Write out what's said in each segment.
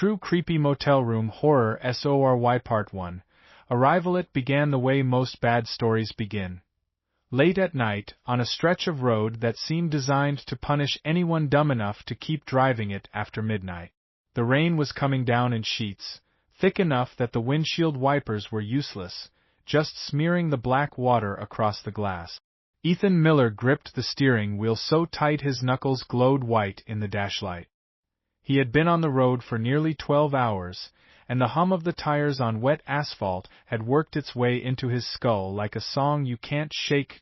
True Creepy Motel Room Horror SORY Part 1. Arrival. It began the way most bad stories begin. Late at night, on a stretch of road that seemed designed to punish anyone dumb enough to keep driving it after midnight. The rain was coming down in sheets, thick enough that the windshield wipers were useless, just smearing the black water across the glass. Ethan Miller gripped the steering wheel so tight his knuckles glowed white in the dashlight. He had been on the road for nearly 12 hours, and the hum of the tires on wet asphalt had worked its way into his skull like a song you can't shake.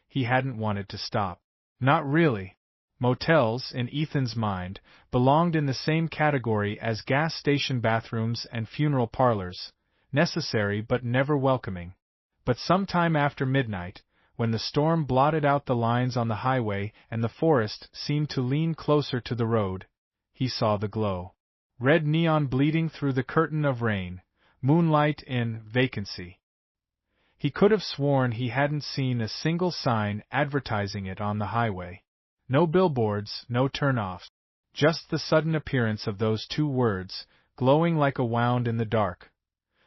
He hadn't wanted to stop. Not really. Motels, in Ethan's mind, belonged in the same category as gas station bathrooms and funeral parlors, necessary but never welcoming. But sometime after midnight, when the storm blotted out the lines on the highway and the forest seemed to lean closer to the road, he saw the glow. Red neon bleeding through the curtain of rain, moonlight in vacancy. He could have sworn he hadn't seen a single sign advertising it on the highway. No billboards, no turn-offs. Just the sudden appearance of those two words, glowing like a wound in the dark.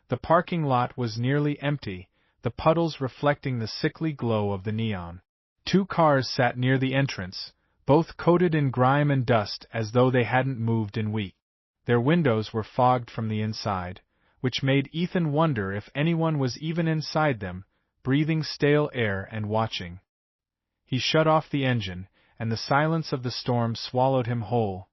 The parking lot was nearly empty, the puddles reflecting the sickly glow of the neon. 2 cars sat near the entrance, both coated in grime and dust as though they hadn't moved in weeks. Their windows were fogged from the inside, which made Ethan wonder if anyone was even inside them, breathing stale air and watching. He shut off the engine, and the silence of the storm swallowed him whole.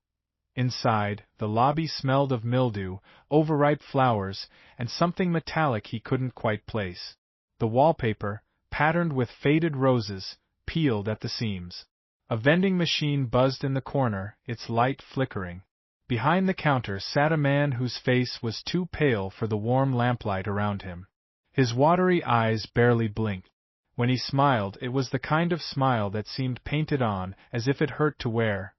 Inside, the lobby smelled of mildew, overripe flowers, and something metallic he couldn't quite place. The wallpaper, patterned with faded roses, peeled at the seams. A vending machine buzzed in the corner, its light flickering. Behind the counter sat a man whose face was too pale for the warm lamplight around him. His watery eyes barely blinked. When he smiled, it was the kind of smile that seemed painted on, as if it hurt to wear.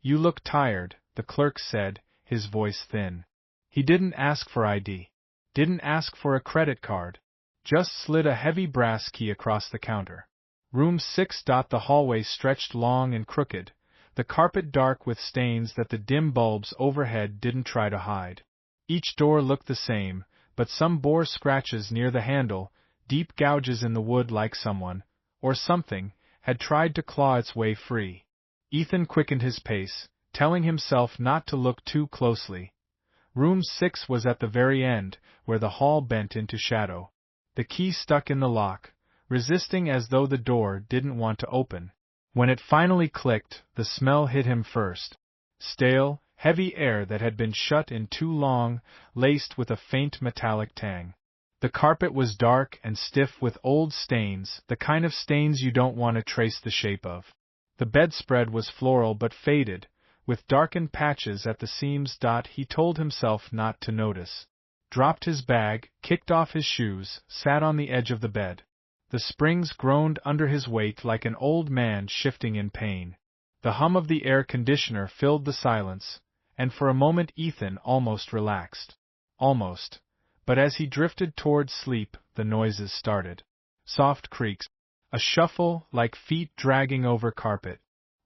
"You look tired," the clerk said, his voice thin. He didn't ask for ID. Didn't ask for a credit card. Just slid a heavy brass key across the counter. Room 6. The hallway stretched long and crooked, the carpet dark with stains that the dim bulbs overhead didn't try to hide. Each door looked the same, but some bore scratches near the handle, deep gouges in the wood like someone, or something, had tried to claw its way free. Ethan quickened his pace, telling himself not to look too closely. Room 6 was at the very end, where the hall bent into shadow. The key stuck in the lock, resisting as though the door didn't want to open. When it finally clicked, the smell hit him first. Stale, heavy air that had been shut in too long, laced with a faint metallic tang. The carpet was dark and stiff with old stains, the kind of stains you don't want to trace the shape of. The bedspread was floral but faded, with darkened patches at the seams. He told himself not to notice. Dropped his bag, kicked off his shoes, sat on the edge of the bed. The springs groaned under his weight like an old man shifting in pain. The hum of the air conditioner filled the silence, and for a moment Ethan almost relaxed. Almost. But as he drifted toward sleep, the noises started. Soft creaks. A shuffle, like feet dragging over carpet.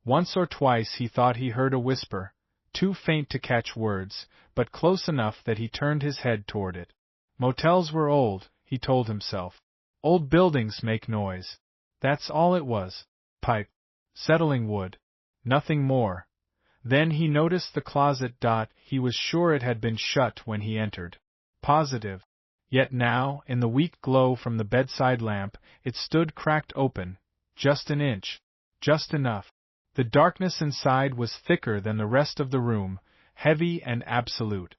Once or twice he thought he heard a whisper, too faint to catch words, but close enough that he turned his head toward it. Motels were old, he told himself. Old buildings make noise. That's all it was. Pipe. Settling wood. Nothing more. Then he noticed the closet. He was sure it had been shut when he entered. Positive. Yet now, in the weak glow from the bedside lamp, it stood cracked open. Just an inch. Just enough. The darkness inside was thicker than the rest of the room, heavy and absolute.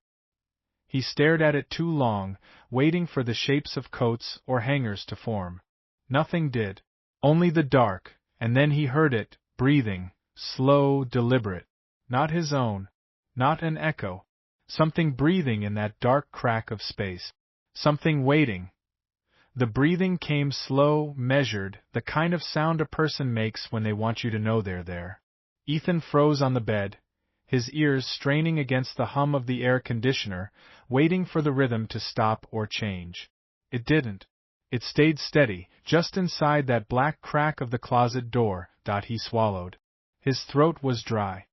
He stared at it too long, waiting for the shapes of coats or hangers to form. Nothing did. Only the dark, and then he heard it, breathing, slow, deliberate. Not his own. Not an echo. Something breathing in that dark crack of space. Something waiting. The breathing came slow, measured, the kind of sound a person makes when they want you to know they're there. Ethan froze on the bed, his ears straining against the hum of the air conditioner, waiting for the rhythm to stop or change. It didn't. It stayed steady, just inside that black crack of the closet door. He swallowed. His throat was dry.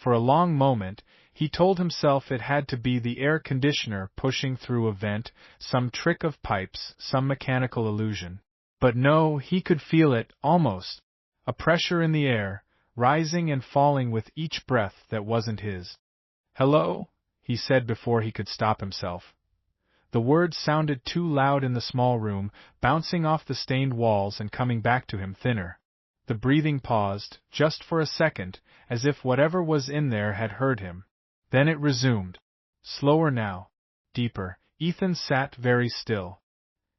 For a long moment, He told himself it had to be the air conditioner pushing through a vent, some trick of pipes, some mechanical illusion. But no, he could feel it, almost. A pressure in the air, rising and falling with each breath that wasn't his. "Hello?" he said before he could stop himself. The words sounded too loud in the small room, bouncing off the stained walls and coming back to him thinner. The breathing paused, just for a second, as if whatever was in there had heard him. Then it resumed. Slower now. Deeper. Ethan sat very still.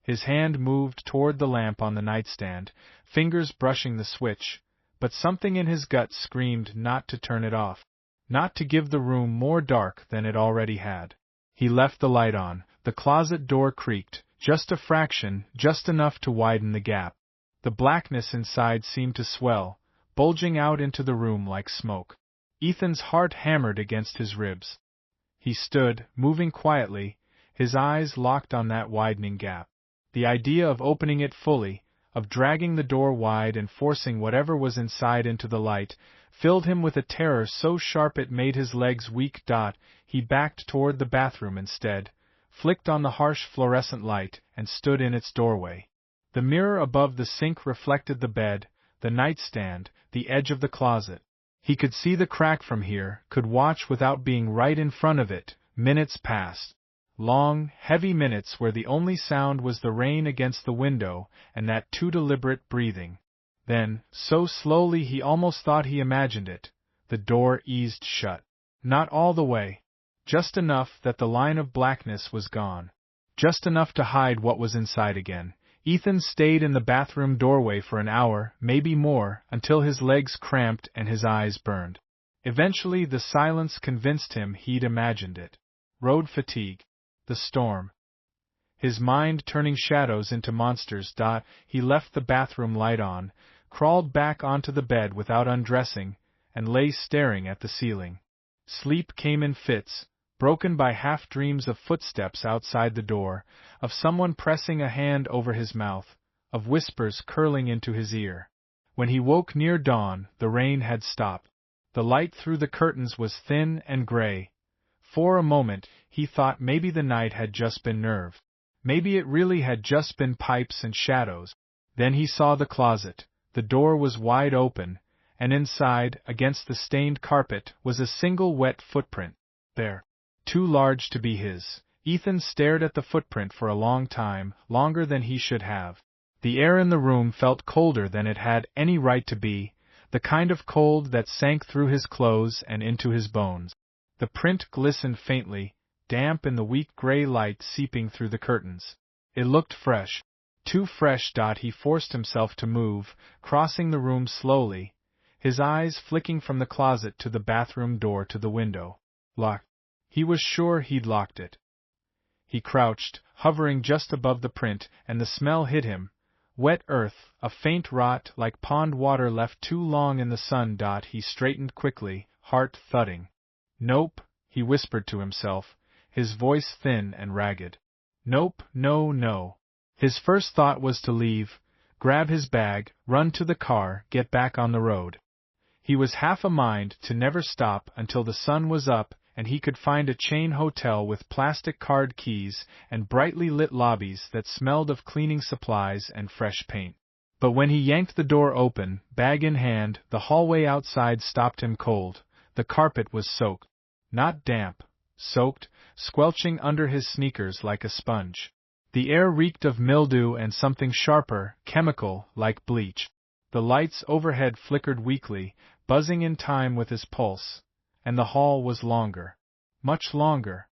His hand moved toward the lamp on the nightstand, fingers brushing the switch, but something in his gut screamed not to turn it off, not to give the room more dark than it already had. He left the light on. The closet door creaked, just a fraction, just enough to widen the gap. The blackness inside seemed to swell, bulging out into the room like smoke. Ethan's heart hammered against his ribs. He stood, moving quietly, his eyes locked on that widening gap. The idea of opening it fully, of dragging the door wide and forcing whatever was inside into the light, filled him with a terror so sharp it made his legs weak. He backed toward the bathroom instead, flicked on the harsh fluorescent light, and stood in its doorway. The mirror above the sink reflected the bed, the nightstand, the edge of the closet. He could see the crack from here, could watch without being right in front of it. Minutes passed. Long, heavy minutes where the only sound was the rain against the window and that too deliberate breathing. Then, so slowly he almost thought he imagined it, the door eased shut. Not all the way. Just enough that the line of blackness was gone. Just enough to hide what was inside again. Ethan stayed in the bathroom doorway for an hour, maybe more, until his legs cramped and his eyes burned. Eventually the silence convinced him he'd imagined it. Road fatigue. The storm. His mind turning shadows into monsters. He left the bathroom light on, crawled back onto the bed without undressing, and lay staring at the ceiling. Sleep came in fits, broken by half-dreams of footsteps outside the door, of someone pressing a hand over his mouth, of whispers curling into his ear. When he woke near dawn, the rain had stopped. The light through the curtains was thin and gray. For a moment, he thought maybe the night had just been nerve. Maybe it really had just been pipes and shadows. Then he saw the closet. The door was wide open, and inside, against the stained carpet, was a single wet footprint. There. Too large to be his. Ethan stared at the footprint for a long time, longer than he should have. The air in the room felt colder than it had any right to be, the kind of cold that sank through his clothes and into his bones. The print glistened faintly, damp in the weak gray light seeping through the curtains. It looked fresh. Too fresh. He forced himself to move, crossing the room slowly, his eyes flicking from the closet to the bathroom door to the window. Locked. He was sure he'd locked it. He crouched, hovering just above the print, and the smell hit him. Wet earth, a faint rot like pond water left too long in the sun. He straightened quickly, heart thudding. Nope, he whispered to himself, his voice thin and ragged. Nope, no. His first thought was to leave, grab his bag, run to the car, get back on the road. He was half a mind to never stop until the sun was up and he could find a chain hotel with plastic card keys and brightly lit lobbies that smelled of cleaning supplies and fresh paint. But when he yanked the door open, bag in hand, the hallway outside stopped him cold. The carpet was soaked. Not damp. Soaked, squelching under his sneakers like a sponge. The air reeked of mildew and something sharper, chemical, like bleach. The lights overhead flickered weakly, buzzing in time with his pulse. And the hall was longer. Much longer.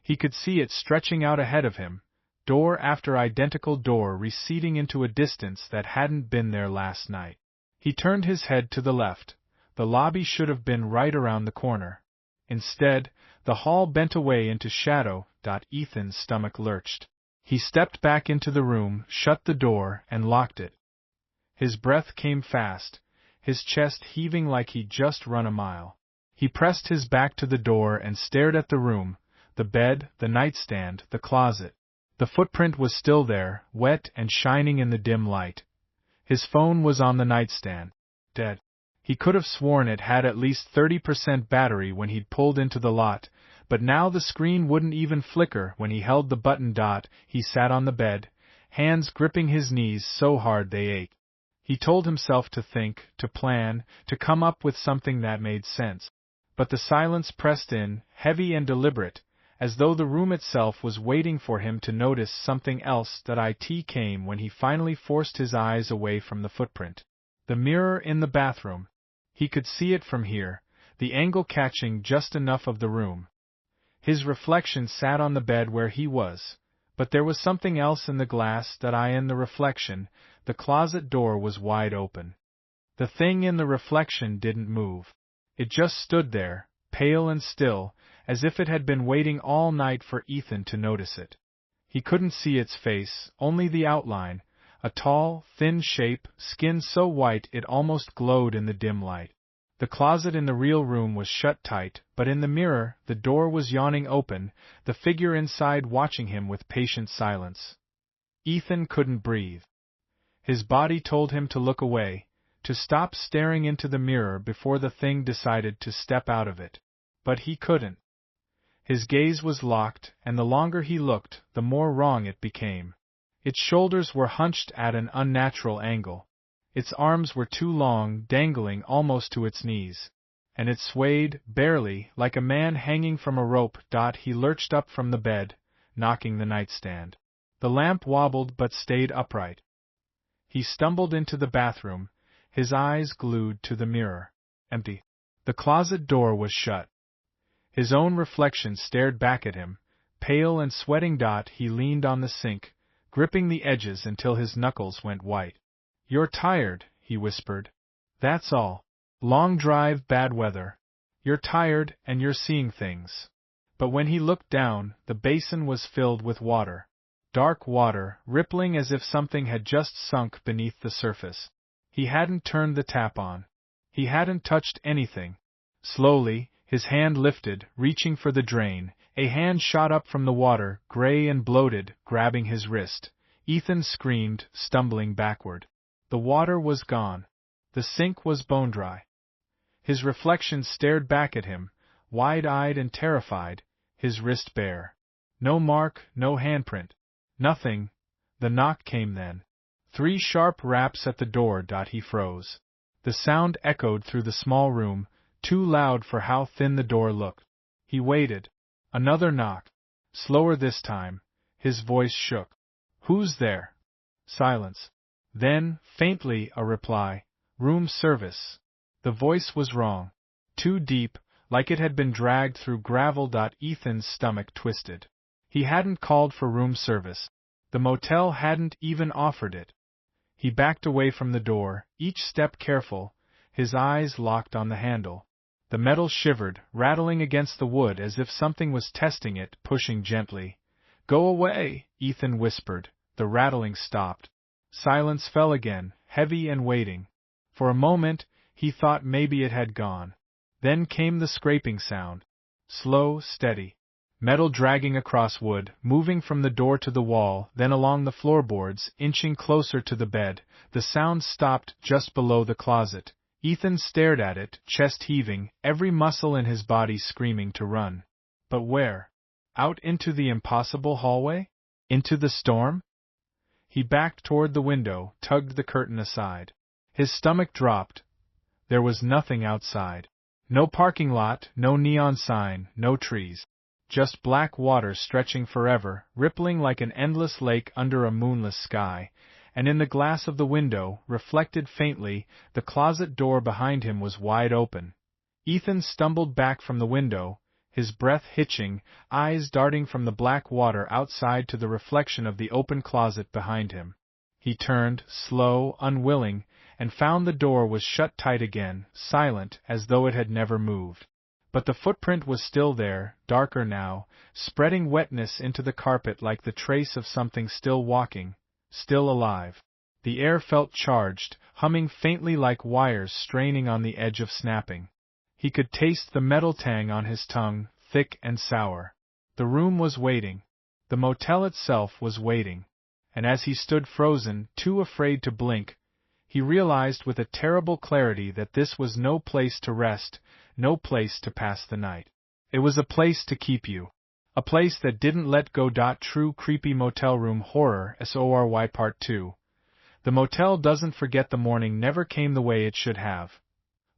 He could see it stretching out ahead of him, door after identical door receding into a distance that hadn't been there last night. He turned his head to the left. The lobby should have been right around the corner. Instead, the hall bent away into shadow. Ethan's stomach lurched. He stepped back into the room, shut the door, and locked it. His breath came fast, his chest heaving like he'd just run a mile. He pressed his back to the door and stared at the room, the bed, the nightstand, the closet. The footprint was still there, wet and shining in the dim light. His phone was on the nightstand. Dead. He could have sworn it had at least 30% battery when he'd pulled into the lot, but now the screen wouldn't even flicker when he held the button. He sat on the bed, hands gripping his knees so hard they ached. He told himself to think, to plan, to come up with something that made sense. But the silence pressed in, heavy and deliberate, as though the room itself was waiting for him to notice something else. It came when he finally forced his eyes away from the footprint. The mirror in the bathroom. He could see it from here, the angle catching just enough of the room. His reflection sat on the bed where he was, but there was something else in the glass. In the reflection, the closet door was wide open. The thing in the reflection didn't move. It just stood there, pale and still, as if it had been waiting all night for Ethan to notice it. He couldn't see its face, only the outline, a tall, thin shape, skin so white it almost glowed in the dim light. The closet in the real room was shut tight, but in the mirror, the door was yawning open, the figure inside watching him with patient silence. Ethan couldn't breathe. His body told him to look away, to stop staring into the mirror before the thing decided to step out of it. But he couldn't. His gaze was locked, and the longer he looked, the more wrong it became. Its shoulders were hunched at an unnatural angle. Its arms were too long, dangling almost to its knees. And it swayed, barely, like a man hanging from a rope. He lurched up from the bed, knocking the nightstand. The lamp wobbled but stayed upright. He stumbled into the bathroom, his eyes glued to the mirror. Empty. The closet door was shut. His own reflection stared back at him, pale and sweating. He leaned on the sink, gripping the edges until his knuckles went white. "You're tired," he whispered. "That's all. Long drive, bad weather. You're tired, and you're seeing things." But when he looked down, the basin was filled with water. Dark water, rippling as if something had just sunk beneath the surface. He hadn't turned the tap on. He hadn't touched anything. Slowly, his hand lifted, reaching for the drain. A hand shot up from the water, gray and bloated, grabbing his wrist. Ethan screamed, stumbling backward. The water was gone. The sink was bone dry. His reflection stared back at him, wide-eyed and terrified, his wrist bare. No mark, no handprint. Nothing. The knock came then. 3 sharp raps at the door. He froze. The sound echoed through the small room, too loud for how thin the door looked. He waited. Another knock. Slower this time. His voice shook. "Who's there?" Silence. Then, faintly, a reply. "Room service." The voice was wrong. Too deep, like it had been dragged through gravel. Ethan's stomach twisted. He hadn't called for room service. The motel hadn't even offered it. He backed away from the door, each step careful, his eyes locked on the handle. The metal shivered, rattling against the wood as if something was testing it, pushing gently. "Go away," Ethan whispered. The rattling stopped. Silence fell again, heavy and waiting. For a moment, he thought maybe it had gone. Then came the scraping sound. Slow, steady. Metal dragging across wood, moving from the door to the wall, then along the floorboards, inching closer to the bed. The sound stopped just below the closet. Ethan stared at it, chest heaving, every muscle in his body screaming to run. But where? Out into the impossible hallway? Into the storm? He backed toward the window, tugged the curtain aside. His stomach dropped. There was nothing outside. No parking lot, no neon sign, no trees. Just black water stretching forever, rippling like an endless lake under a moonless sky. And in the glass of the window, reflected faintly, the closet door behind him was wide open. Ethan stumbled back from the window, his breath hitching, eyes darting from the black water outside to the reflection of the open closet behind him. He turned, slow, unwilling, and found the door was shut tight again, silent, as though it had never moved. But the footprint was still there, darker now, spreading wetness into the carpet like the trace of something still walking, still alive. The air felt charged, humming faintly like wires straining on the edge of snapping. He could taste the metal tang on his tongue, thick and sour. The room was waiting. The motel itself was waiting. And as he stood frozen, too afraid to blink, He realized with a terrible clarity that this was no place to rest, no place to pass the night. It was a place to keep you. A place that didn't let go. True Creepy Motel Room Horror SORY Part 2. The motel doesn't forget. The morning never came the way it should have.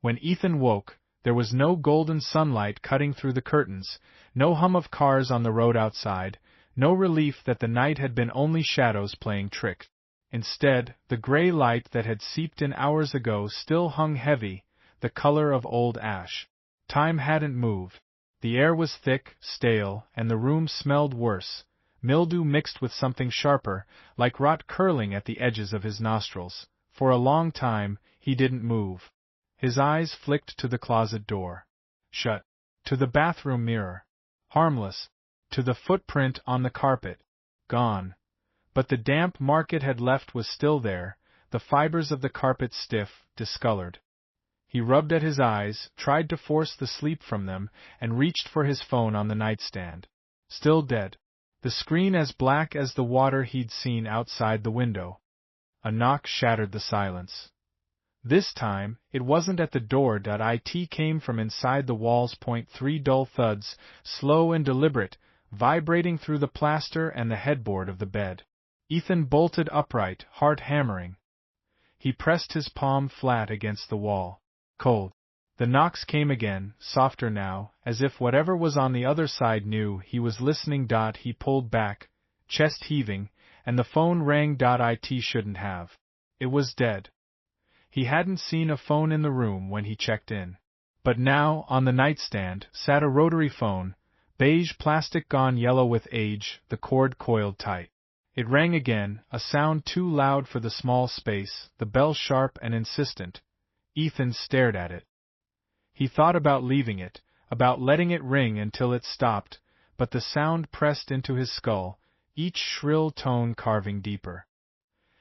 When Ethan woke, there was no golden sunlight cutting through the curtains, no hum of cars on the road outside, no relief that the night had been only shadows playing tricks. Instead, the gray light that had seeped in hours ago still hung heavy, the color of old ash. Time hadn't moved. The air was thick, stale, and the room smelled worse, mildew mixed with something sharper, like rot curling at the edges of his nostrils. For a long time, he didn't move. His eyes flicked to the closet door. Shut. To the bathroom mirror. Harmless. To the footprint on the carpet. Gone. But the damp mark it had left was still there, the fibers of the carpet stiff, discolored. He rubbed at his eyes, tried to force the sleep from them, and reached for his phone on the nightstand. Still dead. The screen as black as the water he'd seen outside the window. A knock shattered the silence. This time, it wasn't at the door. It came from inside the walls. 3 dull thuds, slow and deliberate, vibrating through the plaster and the headboard of the bed. Ethan bolted upright, heart hammering. He pressed his palm flat against the wall. Cold. The knocks came again, softer now, as if whatever was on the other side knew he was listening. He pulled back, chest heaving, and the phone rang. It shouldn't have. It was dead. He hadn't seen a phone in the room when he checked in. But now, on the nightstand, sat a rotary phone, beige plastic gone yellow with age, the cord coiled tight. It rang again, a sound too loud for the small space, the bell sharp and insistent. Ethan stared at it. He thought about leaving it, about letting it ring until it stopped, but the sound pressed into his skull, each shrill tone carving deeper.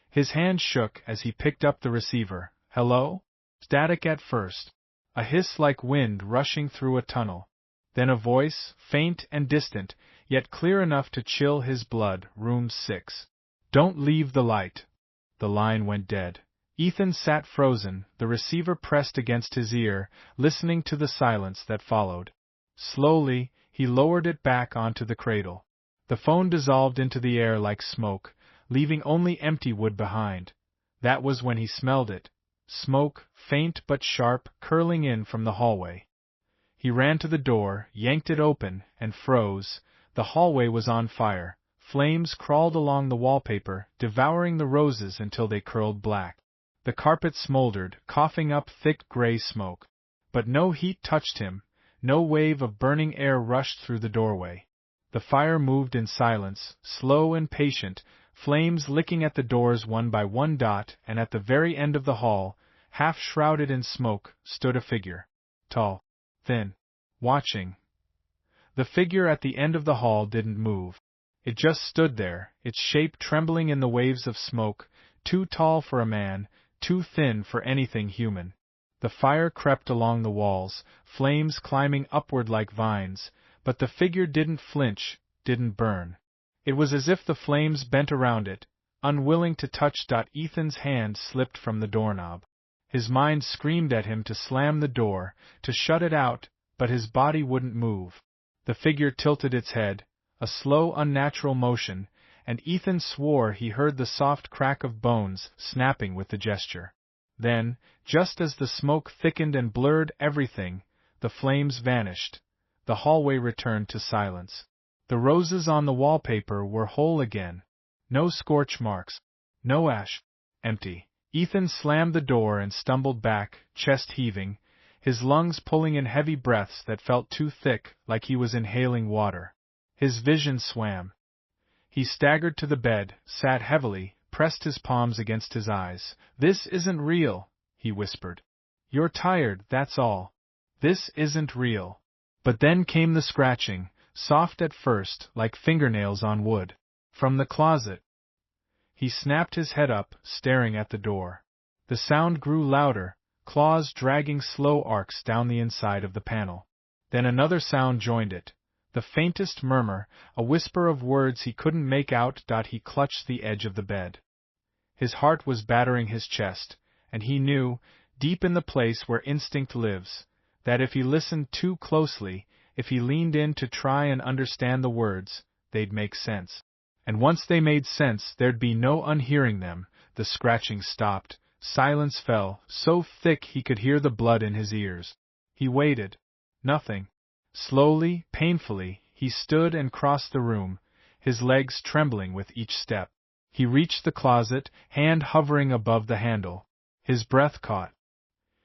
His hand shook as he picked up the receiver. Hello? Static at first. A hiss like wind rushing through a tunnel. Then a voice, faint and distant, yet clear enough to chill his blood. Room 6. Don't leave the light. The line went dead. Ethan sat frozen, the receiver pressed against his ear, listening to the silence that followed. Slowly, he lowered it back onto the cradle. The phone dissolved into the air like smoke, leaving only empty wood behind. That was when he smelled it. Smoke, faint but sharp, curling in from the hallway. He ran to the door, yanked it open, and froze. The hallway was on fire. Flames crawled along the wallpaper, devouring the roses until they curled black. The carpet smoldered, coughing up thick gray smoke. But no heat touched him, no wave of burning air rushed through the doorway. The fire moved in silence, slow and patient, flames licking at the doors one by one. And at the very end of the hall, half shrouded in smoke, stood a figure. Tall, thin, watching. The figure at the end of the hall didn't move. It just stood there, its shape trembling in the waves of smoke, too tall for a man, too thin for anything human. The fire crept along the walls, flames climbing upward like vines, but the figure didn't flinch, didn't burn. It was as if the flames bent around it, unwilling to touch. Ethan's hand slipped from the doorknob. His mind screamed at him to slam the door, to shut it out, but his body wouldn't move. The figure tilted its head, a slow, unnatural motion, and Ethan swore he heard the soft crack of bones snapping with the gesture. Then, just as the smoke thickened and blurred everything, the flames vanished. The hallway returned to silence. The roses on the wallpaper were whole again. No scorch marks. No ash. Empty. Ethan slammed the door and stumbled back, chest heaving, his lungs pulling in heavy breaths that felt too thick, like he was inhaling water. His vision swam. He staggered to the bed, sat heavily, pressed his palms against his eyes. "This isn't real," he whispered. "You're tired, that's all. This isn't real." But then came the scratching, soft at first, like fingernails on wood. From the closet. He snapped his head up, staring at the door. The sound grew louder, claws dragging slow arcs down the inside of the panel. Then another sound joined it. The faintest murmur, a whisper of words he couldn't make out. He clutched the edge of the bed. His heart was battering his chest, and he knew, deep in the place where instinct lives, that if he listened too closely, if he leaned in to try and understand the words, they'd make sense. And once they made sense, there'd be no unhearing them. The scratching stopped, silence fell, so thick he could hear the blood in his ears. He waited. Nothing. Slowly, painfully, he stood and crossed the room, his legs trembling with each step. He reached the closet, hand hovering above the handle. His breath caught.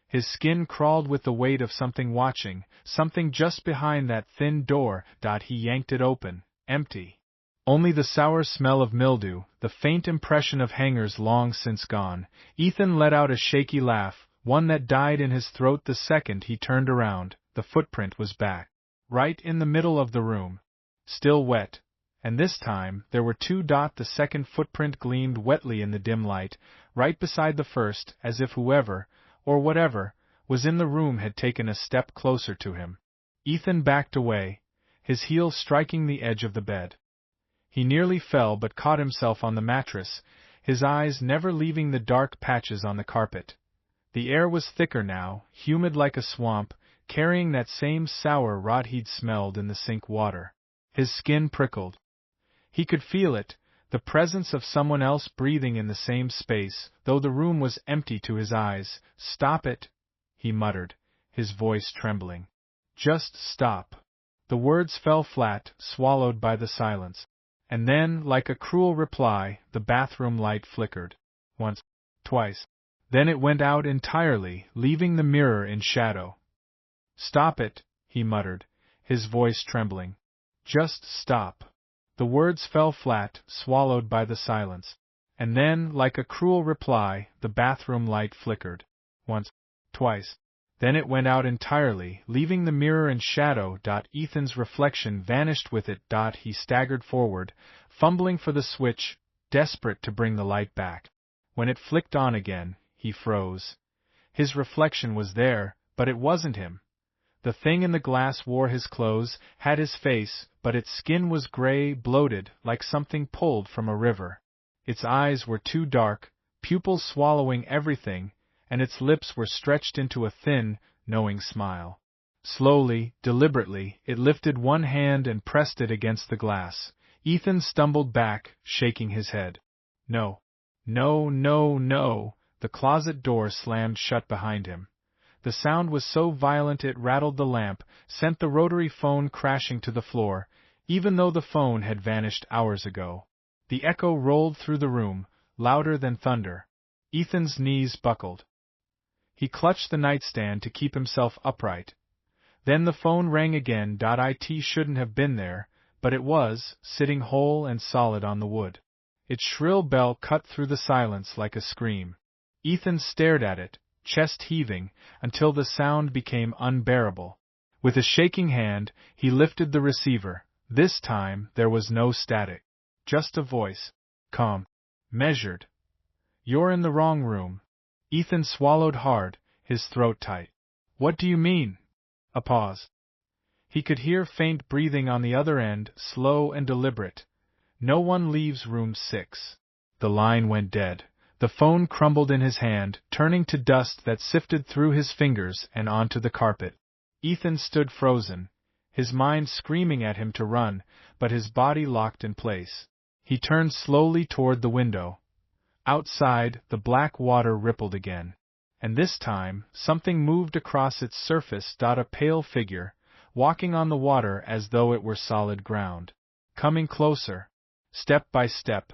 His skin crawled with the weight of something watching, something just behind that thin door. He yanked it open, empty. Only the sour smell of mildew, the faint impression of hangers long since gone. Ethan let out a shaky laugh, one that died in his throat the second he turned around. The footprint was back. Right in the middle of the room. Still wet. And this time, there were two dots. The second footprint gleamed wetly in the dim light, right beside the first, as if whoever, or whatever, was in the room had taken a step closer to him. Ethan backed away, his heel striking the edge of the bed. He nearly fell but caught himself on the mattress, his eyes never leaving the dark patches on the carpet. The air was thicker now, humid like a swamp, carrying that same sour rot he'd smelled in the sink water. His skin prickled. He could feel it, the presence of someone else breathing in the same space, though the room was empty to his eyes. "Stop it," he muttered, his voice trembling. "Just stop." The words fell flat, swallowed by the silence. And then, like a cruel reply, the bathroom light flickered. Once, twice. Then it went out entirely, leaving the mirror in shadow. "Stop it," he muttered, his voice trembling. "Just stop." The words fell flat, swallowed by the silence. And then, like a cruel reply, the bathroom light flickered. Once, twice. Then it went out entirely, leaving the mirror in shadow. Ethan's reflection vanished with it. He staggered forward, fumbling for the switch, desperate to bring the light back. When it flicked on again, he froze. His reflection was there, but it wasn't him. The thing in the glass wore his clothes, had his face, but its skin was gray, bloated, like something pulled from a river. Its eyes were too dark, pupils swallowing everything, and its lips were stretched into a thin, knowing smile. Slowly, deliberately, it lifted one hand and pressed it against the glass. Ethan stumbled back, shaking his head. No. No, no, no. The closet door slammed shut behind him. The sound was so violent it rattled the lamp, sent the rotary phone crashing to the floor, even though the phone had vanished hours ago. The echo rolled through the room, louder than thunder. Ethan's knees buckled. He clutched the nightstand to keep himself upright. Then the phone rang again. It shouldn't have been there, but it was, sitting whole and solid on the wood. Its shrill bell cut through the silence like a scream. Ethan stared at it, chest heaving, until the sound became unbearable. With a shaking hand, he lifted the receiver. This time, there was no static. Just a voice. Calm. Measured. "You're in the wrong room." Ethan swallowed hard, his throat tight. "What do you mean?" A pause. He could hear faint breathing on the other end, slow and deliberate. "No one leaves room 6. The line went dead. The phone crumbled in his hand, turning to dust that sifted through his fingers and onto the carpet. Ethan stood frozen, his mind screaming at him to run, but his body locked in place. He turned slowly toward the window. Outside, the black water rippled again. And this time, something moved across its surface. A pale figure, walking on the water as though it were solid ground. Coming closer. Step by step.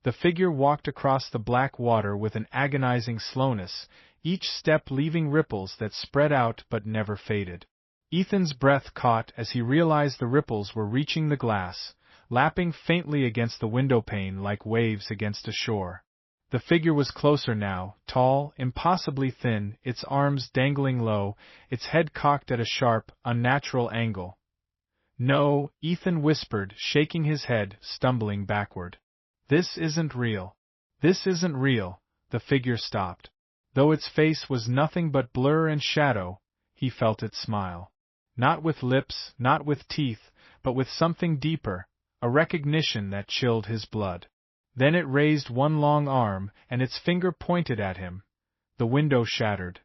The figure walked across the black water with an agonizing slowness, each step leaving ripples that spread out but never faded. Ethan's breath caught as he realized the ripples were reaching the glass, lapping faintly against the windowpane like waves against a shore. The figure was closer now, tall, impossibly thin, its arms dangling low, its head cocked at a sharp, unnatural angle. "No," Ethan whispered, shaking his head, stumbling backward. "This isn't real. This isn't real." The figure stopped. Though its face was nothing but blur and shadow, he felt it smile. Not with lips, not with teeth, but with something deeper, a recognition that chilled his blood. Then it raised one long arm, and its finger pointed at him. The window shattered.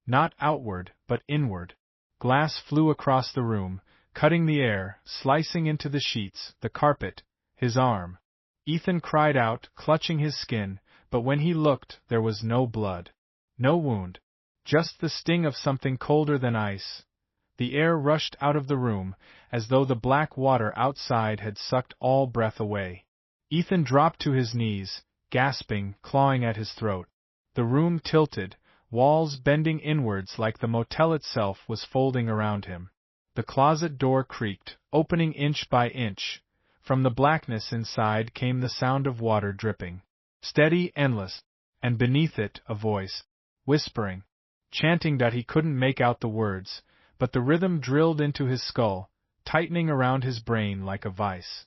Not outward, but inward. Glass flew across the room, cutting the air, slicing into the sheets, the carpet, his arm. Ethan cried out, clutching his skin, but when he looked, there was no blood. No wound. Just the sting of something colder than ice. The air rushed out of the room, as though the black water outside had sucked all breath away. Ethan dropped to his knees, gasping, clawing at his throat. The room tilted, walls bending inwards like the motel itself was folding around him. The closet door creaked, opening inch by inch. From the blackness inside came the sound of water dripping. Steady, endless, and beneath it a voice, whispering, chanting that he couldn't make out the words, but the rhythm drilled into his skull, tightening around his brain like a vice.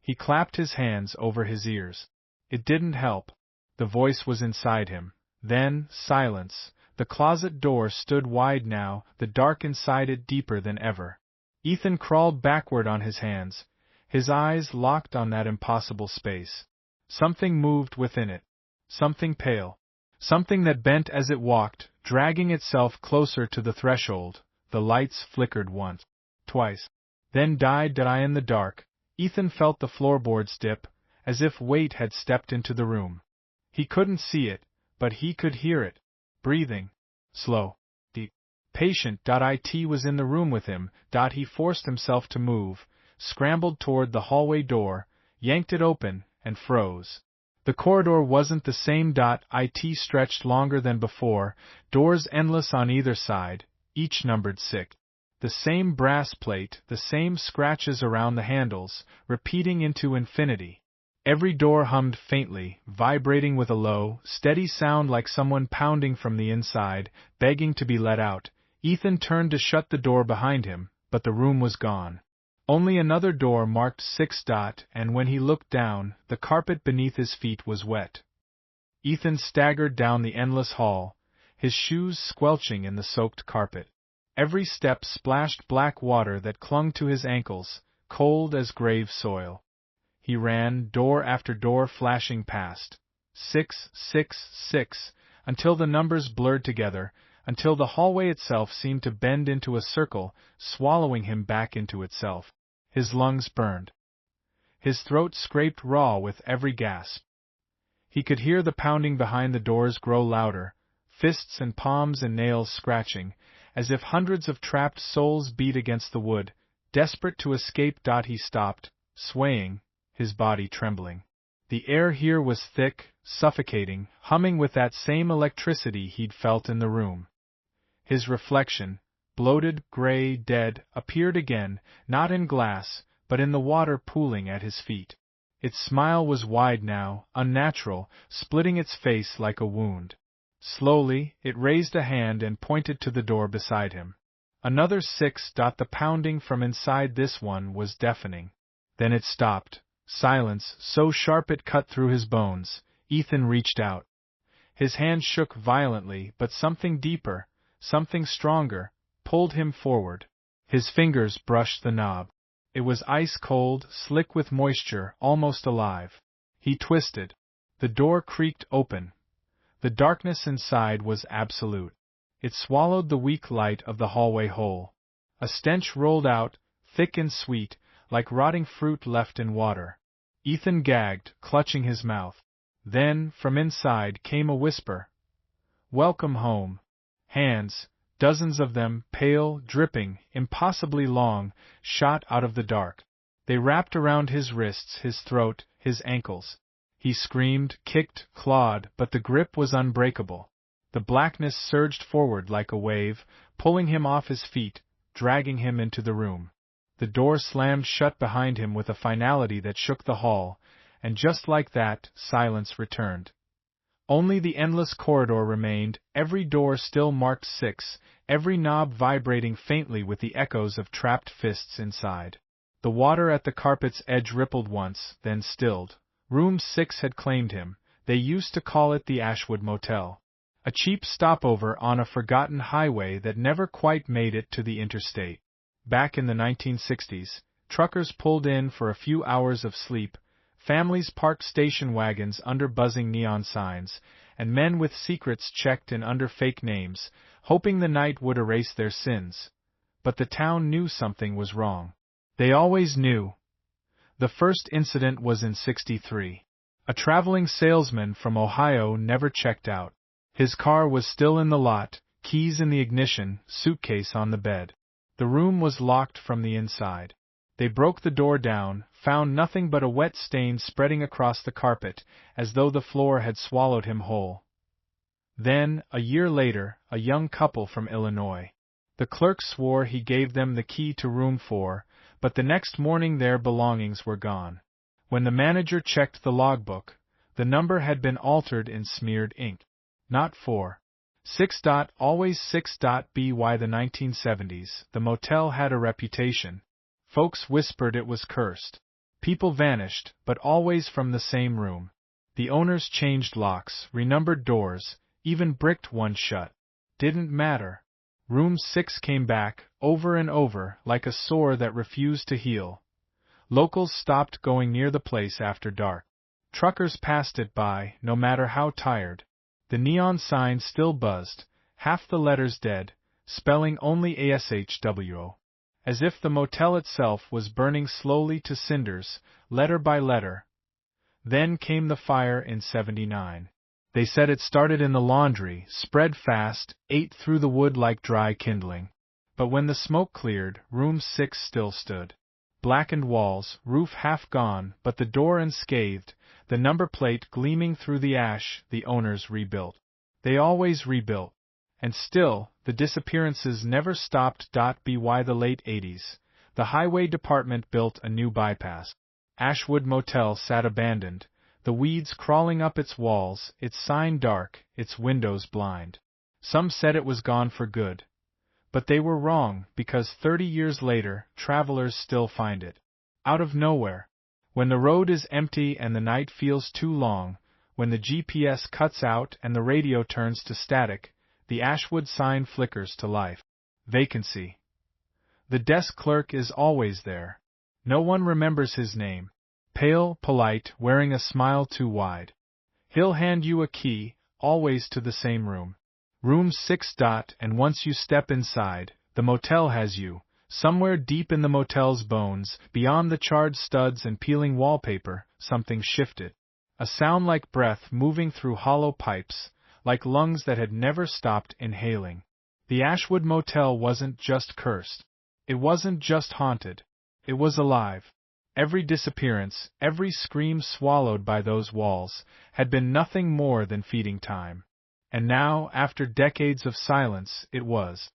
He clapped his hands over his ears. It didn't help. The voice was inside him. Then, silence. The closet door stood wide now, the dark inside it deeper than ever. Ethan crawled backward on his hands, his eyes locked on that impossible space. Something moved within it. Something pale. Something that bent as it walked, dragging itself closer to the threshold. The lights flickered once, twice, then died dead in the dark. Ethan felt the floorboards dip, as if weight had stepped into the room. He couldn't see it, but he could hear it. Breathing. Slow. Deep. Patient. It was in the room with him. He forced himself to move, scrambled toward the hallway door, yanked it open, and froze. The corridor wasn't the same. It stretched longer than before, doors endless on either side, each numbered 6. The same brass plate, the same scratches around the handles, repeating into infinity. Every door hummed faintly, vibrating with a low, steady sound like someone pounding from the inside, begging to be let out. Ethan turned to shut the door behind him, but the room was gone. Only another door marked 6. And when he looked down, the carpet beneath his feet was wet. Ethan staggered down the endless hall, his shoes squelching in the soaked carpet. Every step splashed black water that clung to his ankles, cold as grave soil. He ran, door after door flashing past. 6, 6, 6, until the numbers blurred together, until the hallway itself seemed to bend into a circle, swallowing him back into itself. His lungs burned. His throat scraped raw with every gasp. He could hear the pounding behind the doors grow louder, fists and palms and nails scratching, as if hundreds of trapped souls beat against the wood, desperate to escape. He stopped, swaying, his body trembling. The air here was thick, suffocating, humming with that same electricity he'd felt in the room. His reflection, bloated, gray, dead, appeared again, not in glass, but in the water pooling at his feet. Its smile was wide now, unnatural, splitting its face like a wound. Slowly, it raised a hand and pointed to the door beside him. Another 6. The pounding from inside this one was deafening. Then it stopped. Silence, so sharp it cut through his bones. Ethan reached out. His hand shook violently, but something deeper, something stronger, pulled him forward. His fingers brushed the knob. It was ice cold, slick with moisture, almost alive. He twisted. The door creaked open. The darkness inside was absolute. It swallowed the weak light of the hallway whole. A stench rolled out, thick and sweet, like rotting fruit left in water. Ethan gagged, clutching his mouth. Then, from inside, came a whisper. "Welcome home." Hands, dozens of them, pale, dripping, impossibly long, shot out of the dark. They wrapped around his wrists, his throat, his ankles. He screamed, kicked, clawed, but the grip was unbreakable. The blackness surged forward like a wave, pulling him off his feet, dragging him into the room. The door slammed shut behind him with a finality that shook the hall, and just like that, silence returned. Only the endless corridor remained, every door still marked 6, every knob vibrating faintly with the echoes of trapped fists inside. The water at the carpet's edge rippled once, then stilled. Room 6 had claimed him. They used to call it the Ashwood Motel. A cheap stopover on a forgotten highway that never quite made it to the interstate. Back in the 1960s, truckers pulled in for a few hours of sleep, families parked station wagons under buzzing neon signs, and men with secrets checked in under fake names, hoping the night would erase their sins. But the town knew something was wrong. They always knew. The first incident was in '63. A traveling salesman from Ohio never checked out. His car was still in the lot, keys in the ignition, suitcase on the bed. The room was locked from the inside. They broke the door down, found nothing but a wet stain spreading across the carpet, as though the floor had swallowed him whole. Then, a year later, a young couple from Illinois. The clerk swore he gave them the key to room 4, but the next morning their belongings were gone. When the manager checked the logbook, the number had been altered in smeared ink. Not 4. 6. Always 6. By the 1970s, the motel had a reputation. Folks whispered it was cursed. People vanished, but always from the same room. The owners changed locks, renumbered doors, even bricked one shut. Didn't matter. Room 6 came back, over and over, like a sore that refused to heal. Locals stopped going near the place after dark. Truckers passed it by, no matter how tired. The neon sign still buzzed, half the letters dead, spelling only ASHWO. As if the motel itself was burning slowly to cinders, letter by letter. Then came the fire in '79. They said it started in the laundry, spread fast, ate through the wood like dry kindling. But when the smoke cleared, room 6 still stood. Blackened walls, roof half gone, but the door unscathed, the number plate gleaming through the ash. The owners rebuilt. They always rebuilt. And still, the disappearances never stopped. By the late '80s, the highway department built a new bypass. Ashwood Motel sat abandoned, the weeds crawling up its walls, its sign dark, its windows blind. Some said it was gone for good. But they were wrong, because 30 years later, travelers still find it. Out of nowhere. When the road is empty and the night feels too long, when the GPS cuts out and the radio turns to static, the Ashwood sign flickers to life. Vacancy. The desk clerk is always there. No one remembers his name. Pale, polite, wearing a smile too wide. He'll hand you a key, always to the same room. Room 6. And once you step inside, the motel has you. Somewhere deep in the motel's bones, beyond the charred studs and peeling wallpaper, something shifted. A sound like breath moving through hollow pipes, like lungs that had never stopped inhaling. The Ashwood Motel wasn't just cursed. It wasn't just haunted. It was alive. Every disappearance, every scream swallowed by those walls, had been nothing more than feeding time. And now, after decades of silence, it was.